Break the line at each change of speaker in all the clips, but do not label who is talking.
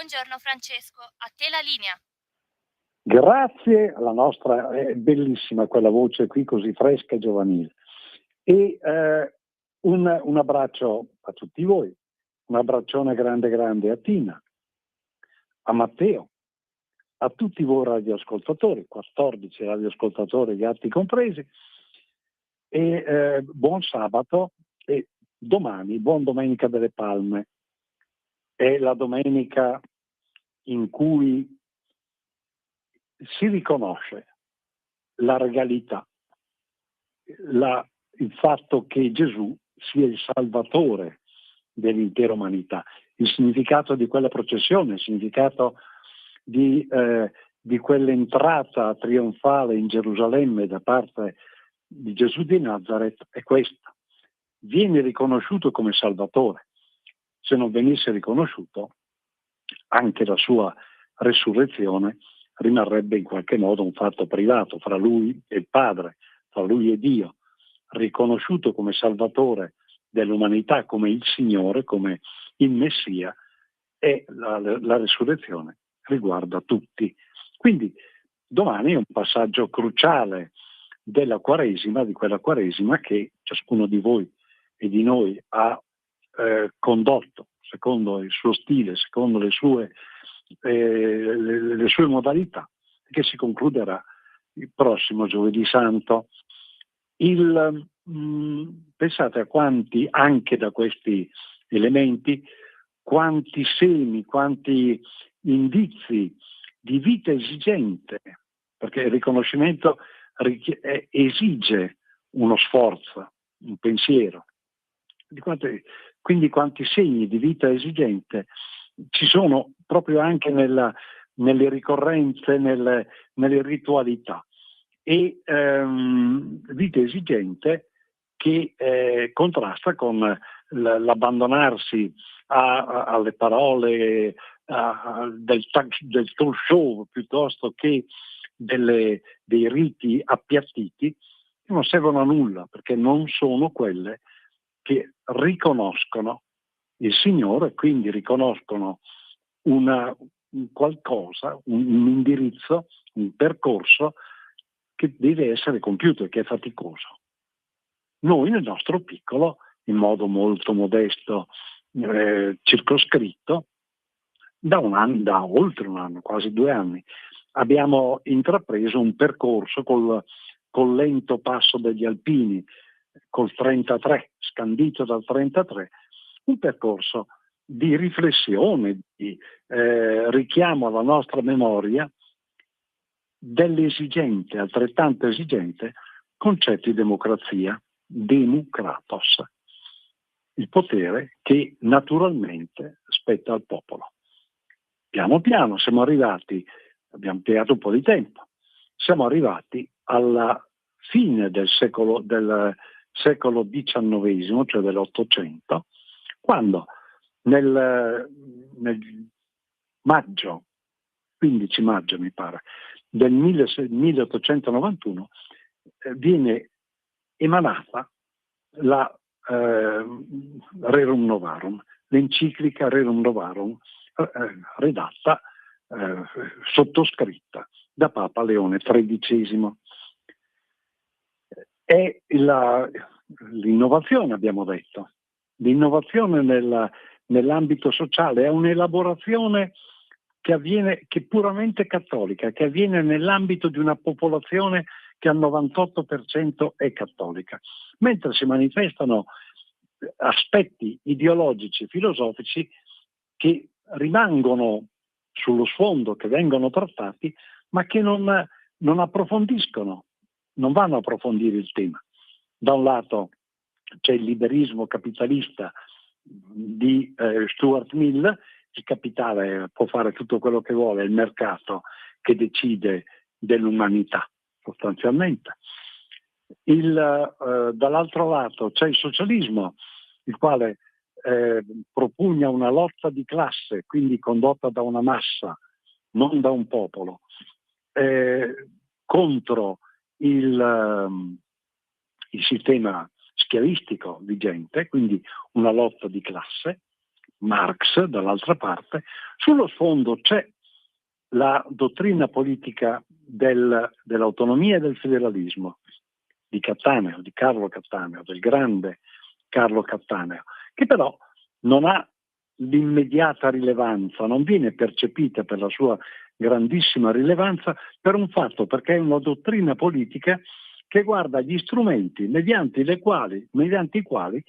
Buongiorno Francesco, a te la linea.
Grazie alla nostra, è bellissima quella voce qui così fresca e giovanile. E un abbraccio a tutti voi, un abbraccione grande grande a Tina, a Matteo, a tutti voi radioascoltatori, 14 radioascoltatori gatti compresi, e buon sabato e domani, buon Domenica delle Palme. È la domenica in cui si riconosce la regalità, il fatto che Gesù sia il Salvatore dell'intera umanità, il significato di quella processione, il significato di quell'entrata trionfale in Gerusalemme da parte di Gesù di Nazareth è questa: viene riconosciuto come Salvatore. Se non venisse riconosciuto, anche la sua resurrezione rimarrebbe in qualche modo un fatto privato fra lui e il Padre, fra lui e Dio. Riconosciuto come Salvatore dell'umanità, come il Signore, come il Messia, e la resurrezione riguarda tutti. Quindi domani è un passaggio cruciale della Quaresima, di quella Quaresima che ciascuno di voi e di noi ha condotto secondo il suo stile, secondo le sue modalità, che si concluderà il prossimo Giovedì Santo. Pensate a quanti, anche da questi elementi, quanti semi, quanti indizi di vita esigente, perché il riconoscimento esige uno sforzo, un pensiero. Quindi quanti segni di vita esigente ci sono proprio anche nelle ricorrenze, nelle ritualità. E vita esigente che contrasta con l'abbandonarsi alle parole del talk show piuttosto che dei riti appiattiti, che non servono a nulla, perché non sono quelle che riconoscono il Signore, quindi riconoscono un qualcosa, un indirizzo, un percorso che deve essere compiuto e che è faticoso. Noi nel nostro piccolo, in modo molto modesto, circoscritto, da oltre un anno, quasi 2 anni, abbiamo intrapreso un percorso col lento passo degli alpini, col 33, scandito dal 33, un percorso di riflessione, di richiamo alla nostra memoria dell'esigente, altrettanto esigente, concetto di democrazia, democratos, il potere che naturalmente spetta al popolo. Piano piano siamo arrivati, abbiamo impiegato un po' di tempo, siamo arrivati alla fine del secolo XIX, cioè dell'Ottocento, quando nel maggio, 15 maggio mi pare, del 1891 viene emanata la Rerum Novarum, l'enciclica Rerum Novarum, redatta, sottoscritta da Papa Leone XIII. È l'innovazione, abbiamo detto, l'innovazione nell'ambito sociale, è un'elaborazione che è puramente cattolica, che avviene nell'ambito di una popolazione che al 98% è cattolica, mentre si manifestano aspetti ideologici, filosofici che rimangono sullo sfondo, che vengono trattati, ma che non approfondiscono, non vanno a approfondire il tema. Da un lato c'è il liberismo capitalista di Stuart Mill, il capitale può fare tutto quello che vuole, è il mercato che decide dell'umanità sostanzialmente. Dall'altro lato c'è il socialismo, il quale propugna una lotta di classe, quindi condotta da una massa, non da un popolo, contro il sistema schiavistico vigente, quindi una lotta di classe, Marx dall'altra parte. Sullo sfondo c'è la dottrina politica dell'autonomia e del federalismo di Cattaneo, di Carlo Cattaneo, del grande Carlo Cattaneo, che però non ha l'immediata rilevanza, non viene percepita per la sua grandissima rilevanza per un fatto, perché è una dottrina politica che guarda gli strumenti mediante i quali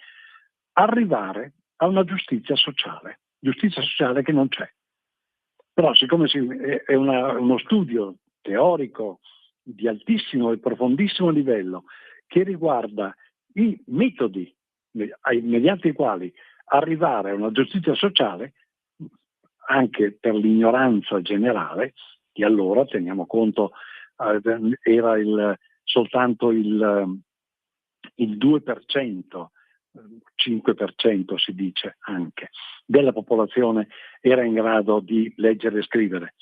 arrivare a una giustizia sociale che non c'è. Però siccome è uno studio teorico di altissimo e profondissimo livello che riguarda i metodi mediante i quali arrivare a una giustizia sociale, anche per l'ignoranza generale di allora, teniamo conto, era soltanto il 2%, 5% si dice anche, della popolazione era in grado di leggere e scrivere,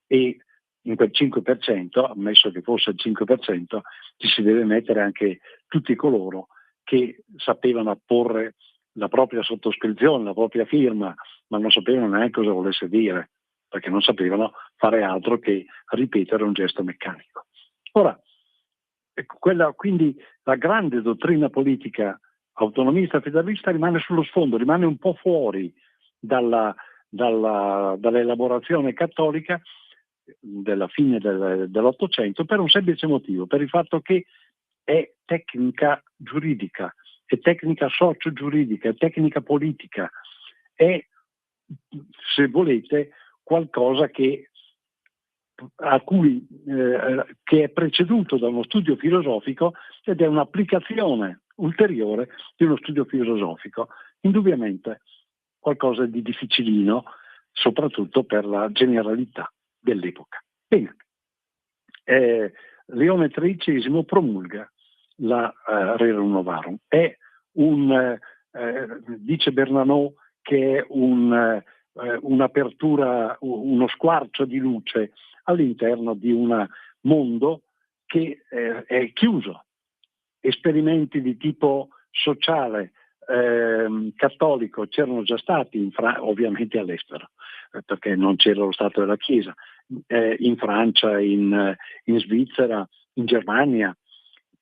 e in quel 5%, ammesso che fosse il 5%, ci si deve mettere anche tutti coloro che sapevano apporre la propria sottoscrizione, la propria firma, ma non sapevano neanche cosa volesse dire, perché non sapevano fare altro che ripetere un gesto meccanico. Ora, quindi la grande dottrina politica autonomista federalista rimane sullo sfondo, rimane un po' fuori dall'elaborazione cattolica della fine dell'Ottocento, per un semplice motivo, per il fatto che è tecnica giuridica, è tecnica socio-giuridica, è tecnica politica, è, se volete, qualcosa che è preceduto da uno studio filosofico ed è un'applicazione ulteriore di uno studio filosofico, indubbiamente qualcosa di difficilino, soprattutto per la generalità dell'epoca. Bene, Leone XIII promulga la Rerum Novarum, è dice Bernanos che è un'apertura, uno squarcio di luce all'interno di un mondo che è chiuso. Esperimenti di tipo sociale, cattolico c'erano già stati, ovviamente all'estero, perché non c'era lo Stato della Chiesa, in Francia, in Svizzera, in Germania,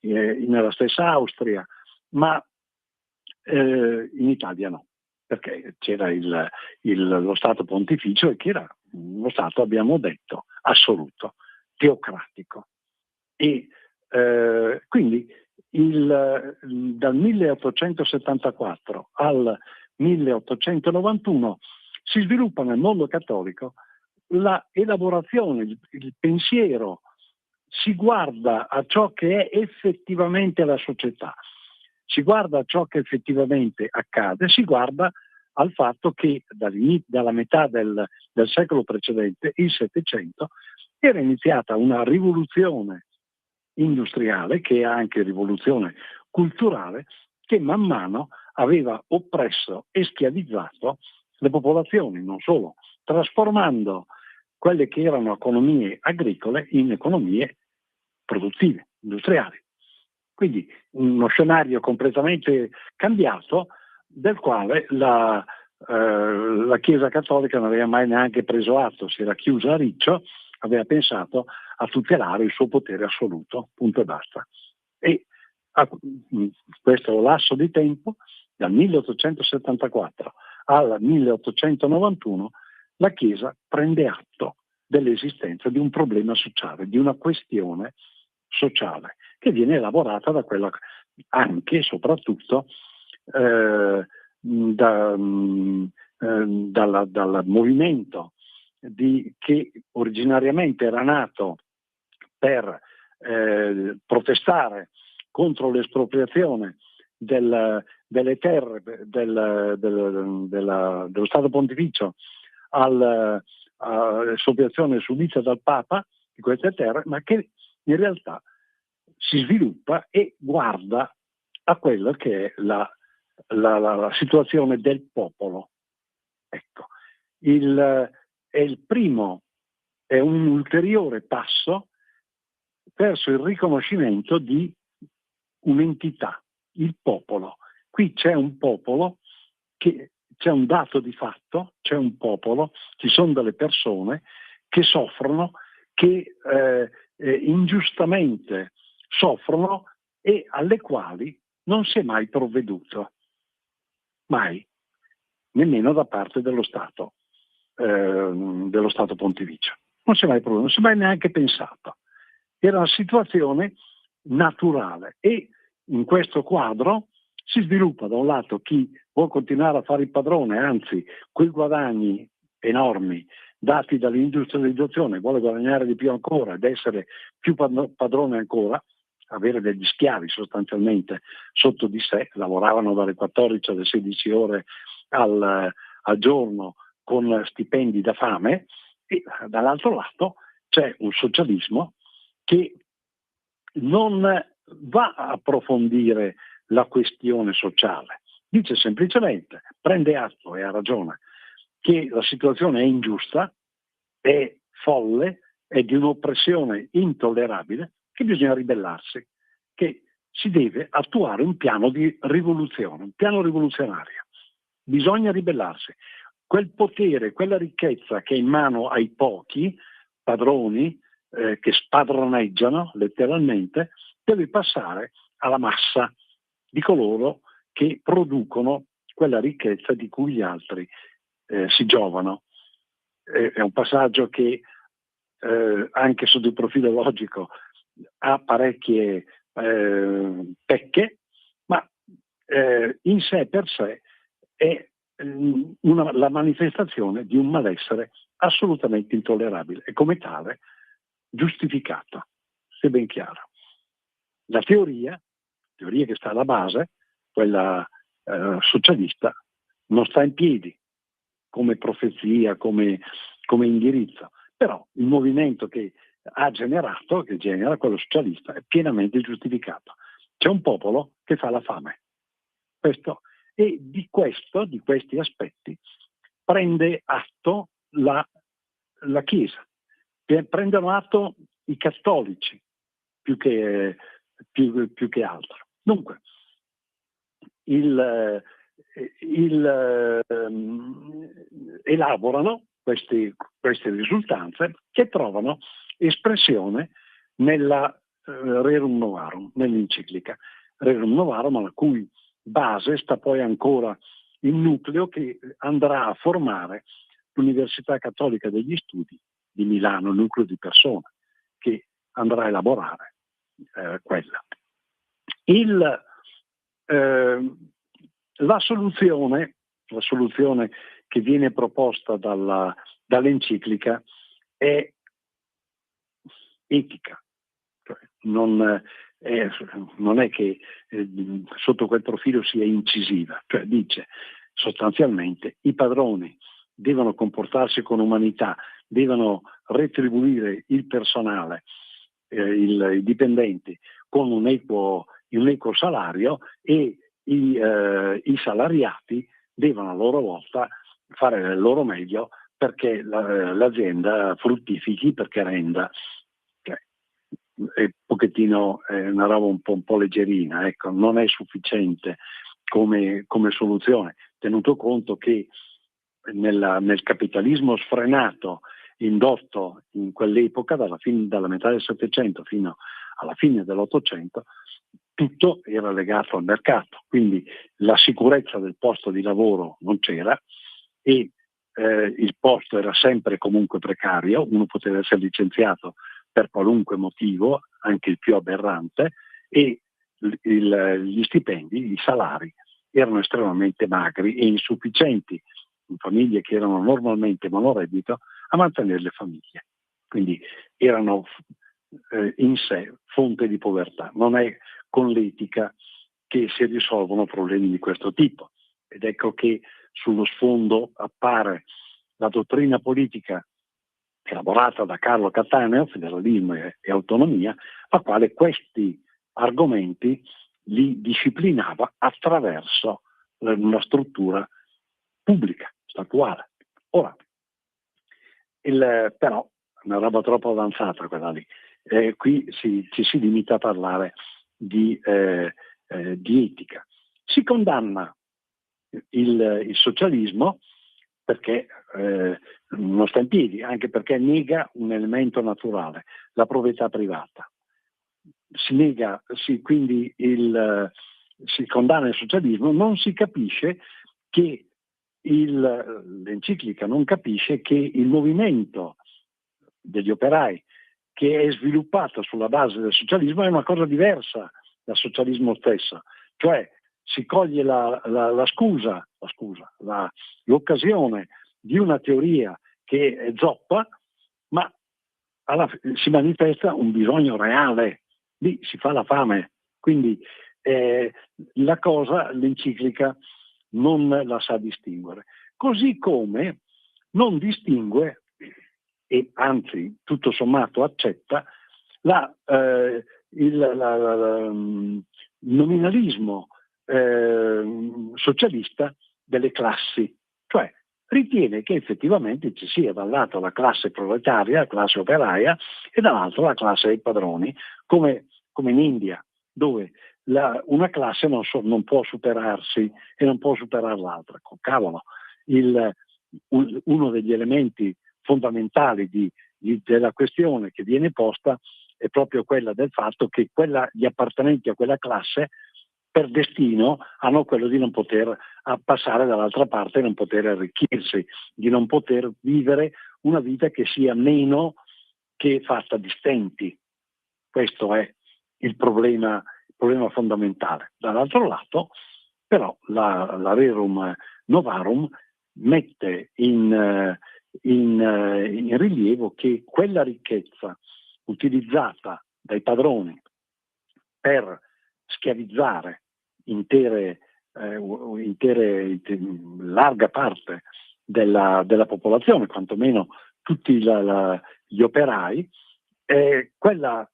nella stessa Austria, ma in Italia no, perché c'era lo Stato pontificio, e che era uno Stato, abbiamo detto, assoluto, teocratico. E quindi dal 1874 al 1891 si sviluppa nel mondo cattolico la elaborazione, il pensiero, si guarda a ciò che è effettivamente la società, si guarda a ciò che effettivamente accade, si guarda al fatto che dalla metà del secolo precedente, il Settecento, era iniziata una rivoluzione industriale, che è anche rivoluzione culturale, che man mano aveva oppresso e schiavizzato le popolazioni, non solo, trasformando quelle che erano economie agricole in economie produttive, industriali. Quindi uno scenario completamente cambiato, del quale la Chiesa Cattolica non aveva mai neanche preso atto, si era chiusa a riccio, aveva pensato a tutelare il suo potere assoluto, punto e basta. E a questo lasso di tempo, dal 1874 al 1891, la Chiesa prende atto dell'esistenza di un problema sociale, di una questione sociale, che viene elaborata da quella, anche e soprattutto dal movimento che originariamente era nato per protestare contro l'espropriazione delle terre dello Stato Pontificio, all'espropriazione subita dal Papa di queste terre, ma che in realtà si sviluppa e guarda a quella che è la situazione del popolo. Ecco, è un ulteriore passo verso il riconoscimento di un'entità, il popolo. Qui c'è un popolo che c'è un dato di fatto, c'è un popolo, ci sono delle persone che soffrono, che ingiustamente soffrono e alle quali non si è mai provveduto, mai, nemmeno da parte dello Stato pontificio. Non si è mai provveduto, non si è mai neanche pensato. Era una situazione naturale e in questo quadro si sviluppa da un lato chi vuole continuare a fare il padrone, anzi quei guadagni enormi dati dall'industrializzazione vuole guadagnare di più ancora ed essere più padrone ancora, avere degli schiavi sostanzialmente sotto di sé, lavoravano dalle 14 alle 16 ore al giorno con stipendi da fame, e dall'altro lato c'è un socialismo che non va a approfondire la questione sociale, dice semplicemente, prende atto e ha ragione, che la situazione è ingiusta, è folle, è di un'oppressione intollerabile, che bisogna ribellarsi, che si deve attuare un piano di rivoluzione, un piano rivoluzionario. Bisogna ribellarsi. Quel potere, quella ricchezza che è in mano ai pochi padroni, che spadroneggiano letteralmente, deve passare alla massa di coloro che producono quella ricchezza di cui gli altri si giovano. È un passaggio che anche sotto il profilo logico ha parecchie pecche, ma in sé per sé è la manifestazione di un malessere assolutamente intollerabile e come tale giustificata, se ben chiaro. La teoria che sta alla base, quella socialista, non sta in piedi come profezia, come indirizzo, però il movimento che genera quello socialista, è pienamente giustificato. C'è un popolo che fa la fame. E di questi aspetti prende atto la Chiesa, prendono atto i cattolici più che altro. Dunque, elaborano queste risultanze che trovano espressione nella Rerum Novarum, nell'enciclica Rerum Novarum, la cui base sta poi ancora il nucleo che andrà a formare l'Università Cattolica degli Studi di Milano, il nucleo di persone che andrà a elaborare quella. La soluzione che viene proposta dall'enciclica è etica, cioè non è che sotto quel profilo sia incisiva, cioè dice sostanzialmente i padroni devono comportarsi con umanità, devono retribuire il personale, i dipendenti con un equo salario e i salariati devono a loro volta fare il loro meglio perché l'azienda fruttifichi, perché renda. È un pochettino una roba un po' leggerina, ecco, non è sufficiente come soluzione, tenuto conto che nel capitalismo sfrenato indotto in quell'epoca, dalla metà del Settecento fino alla fine dell'Ottocento, tutto era legato al mercato, quindi la sicurezza del posto di lavoro non c'era e il posto era sempre comunque precario, uno poteva essere licenziato per qualunque motivo, anche il più aberrante, e gli stipendi, i salari erano estremamente magri e insufficienti in famiglie che erano normalmente monoreddito a mantenere le famiglie. Quindi erano in sé fonte di povertà. Non è con l'etica che si risolvono problemi di questo tipo. Ed ecco che sullo sfondo appare la dottrina politica elaborata da Carlo Cattaneo, federalismo e autonomia, la quale questi argomenti li disciplinava attraverso una struttura pubblica, statuale. Ora, però, una roba troppo avanzata quella lì. Qui ci si limita a parlare di etica. Si condanna il socialismo perché non sta in piedi, anche perché nega un elemento naturale, la proprietà privata. Si nega, quindi si condanna il socialismo, non si capisce che l'enciclica non capisce che il movimento degli operai che è sviluppato sulla base del socialismo è una cosa diversa dal socialismo stesso, cioè si coglie l'occasione di una teoria che è zoppa, ma si manifesta un bisogno reale, lì si fa la fame, quindi l'enciclica non la sa distinguere, così come non distingue e anzi tutto sommato accetta il nominalismo socialista delle classi, cioè ritiene che effettivamente ci sia da un lato la classe proletaria, la classe operaia e dall'altro la classe dei padroni, come in India, dove una classe non può superarsi e non può superare l'altra. Cavolo, uno degli elementi fondamentali della questione che viene posta è proprio quella del fatto che gli appartenenti a quella classe per destino hanno quello di non poter passare dall'altra parte, non poter arricchirsi, di non poter vivere una vita che sia meno che fatta di stenti. Questo è il problema fondamentale. Dall'altro lato, però, la Rerum Novarum mette in rilievo che quella ricchezza utilizzata dai padroni per schiavizzare larga parte della popolazione, quantomeno tutti gli operai, quella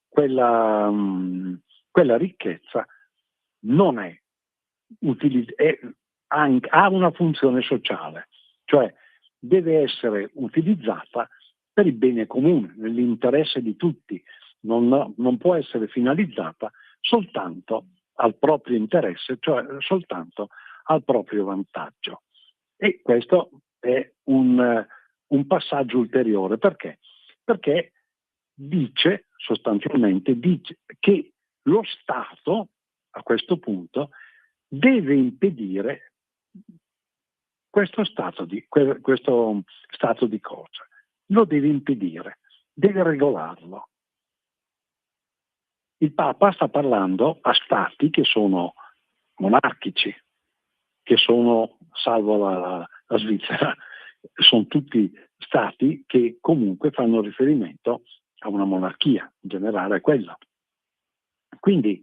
ricchezza non è ha una funzione sociale, cioè deve essere utilizzata per il bene comune, nell'interesse di tutti, non può essere finalizzata soltanto al proprio interesse, cioè soltanto al proprio vantaggio. E questo è un passaggio ulteriore. Perché? Perché sostanzialmente dice che lo Stato, a questo punto, deve impedire questo stato di cose. Lo deve impedire, deve regolarlo. Il Papa sta parlando a stati che sono monarchici, che sono, salvo la Svizzera, sono tutti stati che comunque fanno riferimento a una monarchia, in generale è quello. Quindi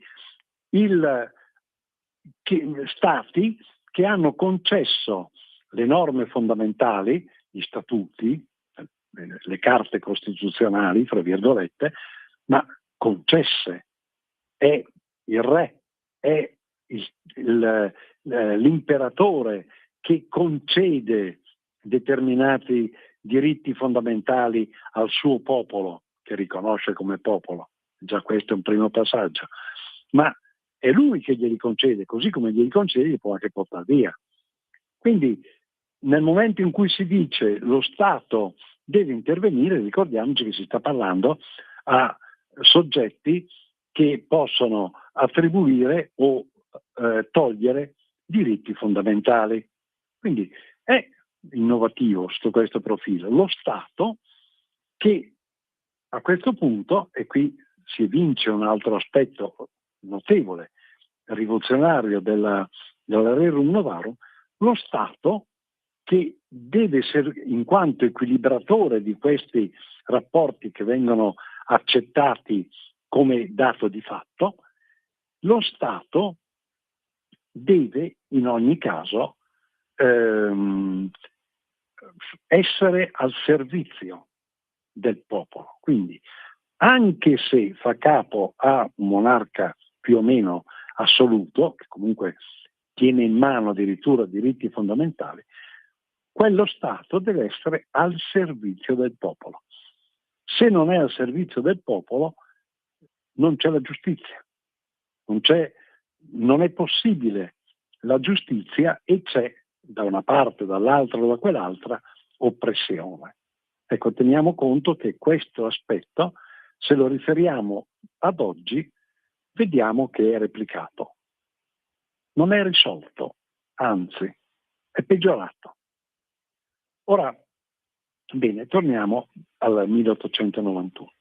stati che hanno concesso le norme fondamentali, gli statuti, le carte costituzionali, fra virgolette, ma concesse. È il re, è l'imperatore che concede determinati diritti fondamentali al suo popolo, che riconosce come popolo. Già questo è un primo passaggio. Ma è lui che glieli concede, così come glieli concede li può anche portare via. Quindi nel momento in cui si dice lo Stato deve intervenire, ricordiamoci che si sta parlando a soggetti che possono attribuire o togliere diritti fondamentali. Quindi è innovativo sotto questo profilo. Lo Stato che a questo punto, e qui si evince un altro aspetto notevole, rivoluzionario della Rerum Novarum, lo Stato che deve essere, in quanto equilibratore di questi rapporti che vengono accettati come dato di fatto, lo Stato deve in ogni caso essere al servizio del popolo. Quindi anche se fa capo a un monarca più o meno assoluto, che comunque tiene in mano addirittura diritti fondamentali, quello Stato deve essere al servizio del popolo. Se non è al servizio del popolo, non c'è la giustizia, non è possibile la giustizia e c'è da una parte, dall'altra o da quell'altra, oppressione. Ecco, teniamo conto che questo aspetto, se lo riferiamo ad oggi, vediamo che è replicato. Non è risolto, anzi, è peggiorato. Ora, bene, torniamo al 1891.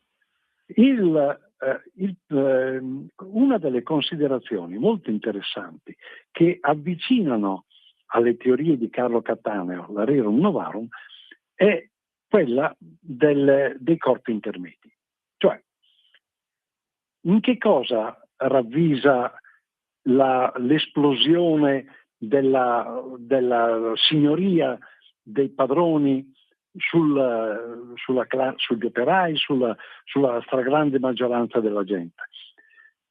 Una delle considerazioni molto interessanti che avvicinano alle teorie di Carlo Cattaneo, la Rerum Novarum, è quella dei corpi intermedi. Cioè, in che cosa ravvisa l'esplosione della signoria dei padroni sugli operai, sulla stragrande maggioranza della gente?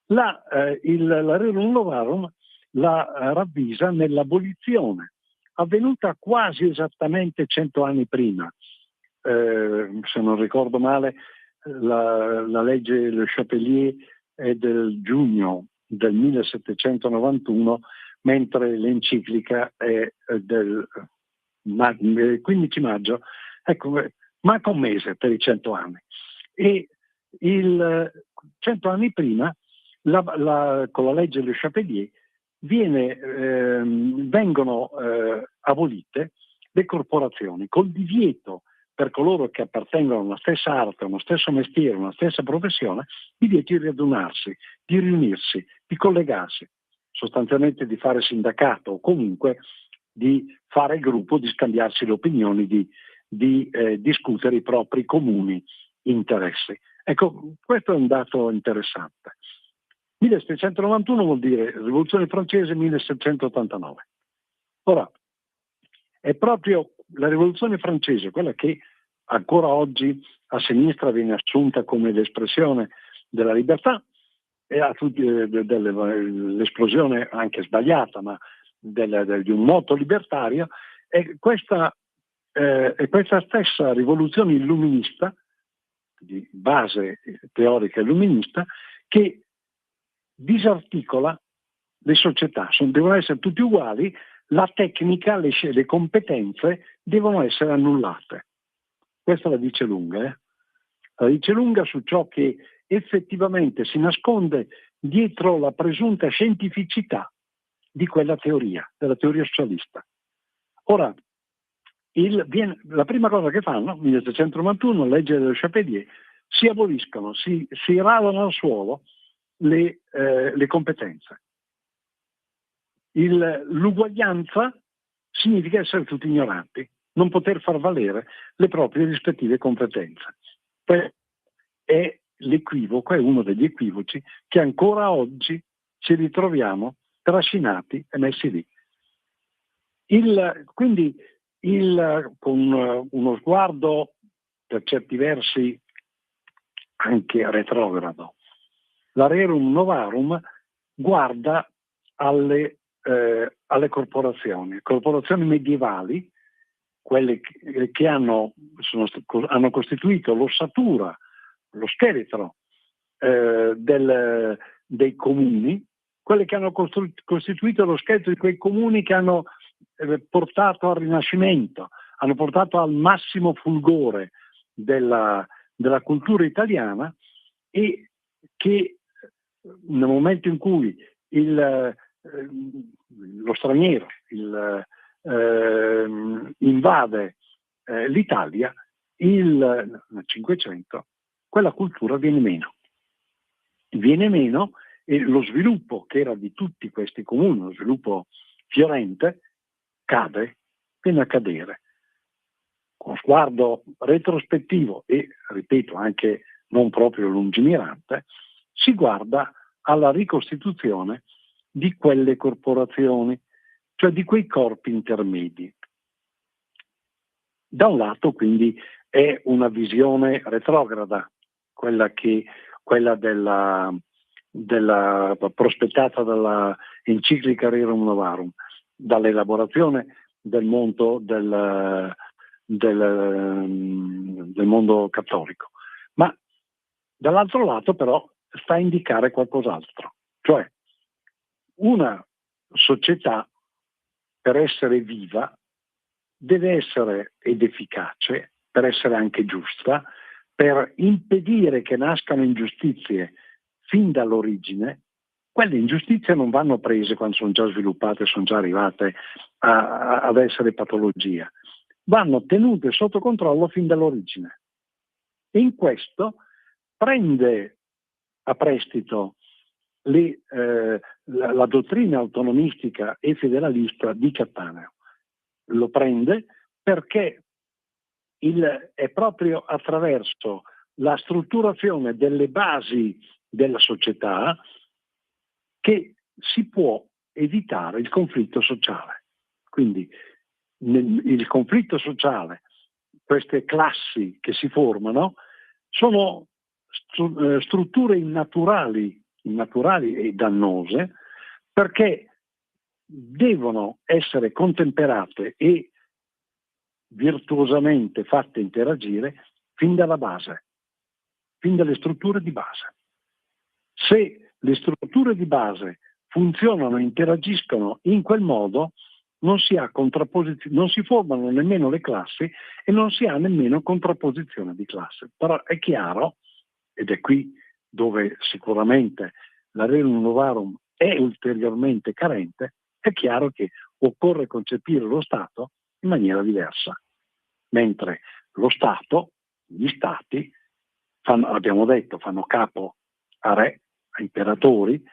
La Rerum Novarum la ravvisa nell'abolizione, avvenuta quasi esattamente 100 anni prima. Se non ricordo male, la legge Le Chapelier è del giugno del 1791, mentre l'enciclica è del 15 maggio, ecco, manca un mese per i 100 anni. E 100 anni prima, con la legge Le Chapelier, vengono abolite le corporazioni col divieto per coloro che appartengono a una stessa arte, a uno stesso mestiere, a una stessa professione, divieto di radunarsi, di riunirsi, di collegarsi, sostanzialmente di fare sindacato o comunque di fare gruppo, di scambiarsi le opinioni, di discutere i propri comuni interessi. Ecco, questo è un dato interessante. 1791 vuol dire Rivoluzione francese 1789. Ora, è proprio la Rivoluzione francese quella che ancora oggi a sinistra viene assunta come l'espressione della libertà e l'esplosione anche sbagliata, ma di un moto libertario, è questa stessa rivoluzione illuminista, di base teorica illuminista, che disarticola le società. Devono essere tutti uguali, la tecnica, le competenze devono essere annullate. Questa la dice lunga, La dice lunga su ciò che effettivamente si nasconde dietro la presunta scientificità di quella teoria, della teoria socialista. Ora, la prima cosa che fanno, 1791, legge del Chapelier, si aboliscono, si radano al suolo le competenze. L'uguaglianza significa essere tutti ignoranti, non poter far valere le proprie rispettive competenze. È l'equivoco, è uno degli equivoci che ancora oggi ci ritroviamo trascinati e messi lì. Quindi con uno sguardo per certi versi anche retrogrado, la Rerum Novarum guarda alle corporazioni medievali, quelle che hanno costituito l'ossatura, lo scheletro dei comuni, quelle che hanno costituito lo scheletro di quei comuni che hanno portato al Rinascimento, hanno portato al massimo fulgore della cultura italiana, e che nel momento in cui lo straniero invade l'Italia, nel Cinquecento, quella cultura viene meno. E lo sviluppo che era di tutti questi comuni, lo sviluppo fiorente, viene a cadere. Con sguardo retrospettivo e, ripeto, anche non proprio lungimirante, si guarda alla ricostituzione di quelle corporazioni, cioè di quei corpi intermedi. Da un lato, quindi, è una visione retrograda, quella della prospettata dalla enciclica Rerum Novarum, dall'elaborazione del mondo cattolico. Ma dall'altro lato però sta a indicare qualcos'altro, cioè una società per essere viva, deve essere ed efficace, per essere anche giusta, per impedire che nascano ingiustizie fin dall'origine. Quelle ingiustizie non vanno prese quando sono già sviluppate, sono già arrivate ad essere patologia, vanno tenute sotto controllo fin dall'origine. E in questo prende a prestito la dottrina autonomistica e federalista di Cattaneo. Lo prende perché è proprio attraverso la strutturazione delle basi della società che si può evitare il conflitto sociale. Quindi il conflitto sociale, queste classi che si formano, sono strutture innaturali e dannose, perché devono essere contemperate e virtuosamente fatte interagire fin dalla base, fin dalle strutture di base. Se le strutture di base funzionano e interagiscono in quel modo, non si formano nemmeno le classi e non si ha nemmeno contrapposizione di classe. Però è chiaro, ed è qui dove sicuramente la Rerum Novarum è ulteriormente carente, è chiaro che occorre concepire lo Stato in maniera diversa. Mentre lo Stato, gli Stati, abbiamo detto, fanno capo a re, a imperatori,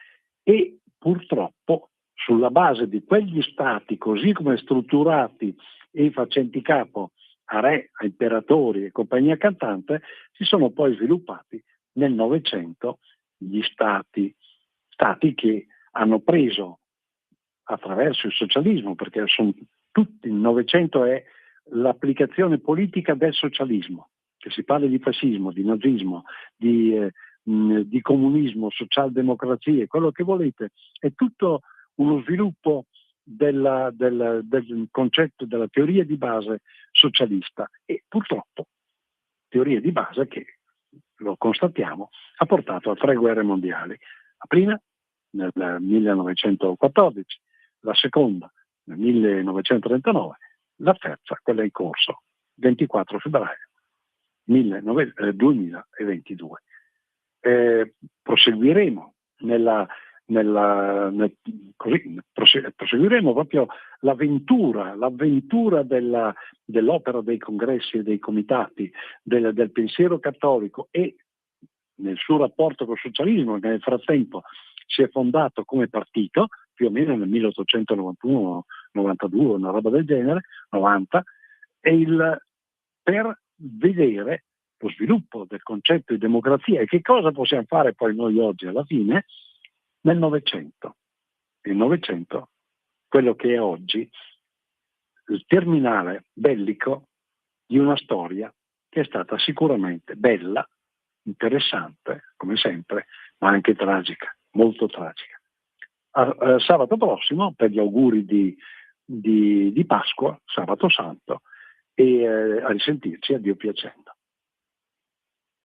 e purtroppo sulla base di quegli Stati, così come strutturati e facenti capo a re, a imperatori e compagnia cantante, si sono poi sviluppati nel Novecento gli stati che hanno preso attraverso il socialismo, perché il Novecento è l'applicazione politica del socialismo, che si parli di fascismo, di nazismo, di comunismo, socialdemocrazia, quello che volete, è tutto uno sviluppo del concetto della teoria di base socialista, e purtroppo teoria di base che, lo constatiamo, ha portato a 3 guerre mondiali. La prima nel 1914, la seconda nel 1939, la terza, quella in corso, 24 febbraio 2022. Proseguiremo proseguiremo proprio l'avventura dell'opera dei congressi e dei comitati del pensiero cattolico, e nel suo rapporto col socialismo, che nel frattempo si è fondato come partito più o meno nel 1891, 92, una roba del genere, 90, per vedere lo sviluppo del concetto di democrazia e che cosa possiamo fare poi noi oggi alla fine nel Novecento. Il Novecento, quello che è oggi, il terminale bellico di una storia che è stata sicuramente bella, interessante, come sempre, ma anche tragica, molto tragica. Sabato prossimo, per gli auguri di Pasqua, sabato santo, e a risentirci, a Dio piacendo.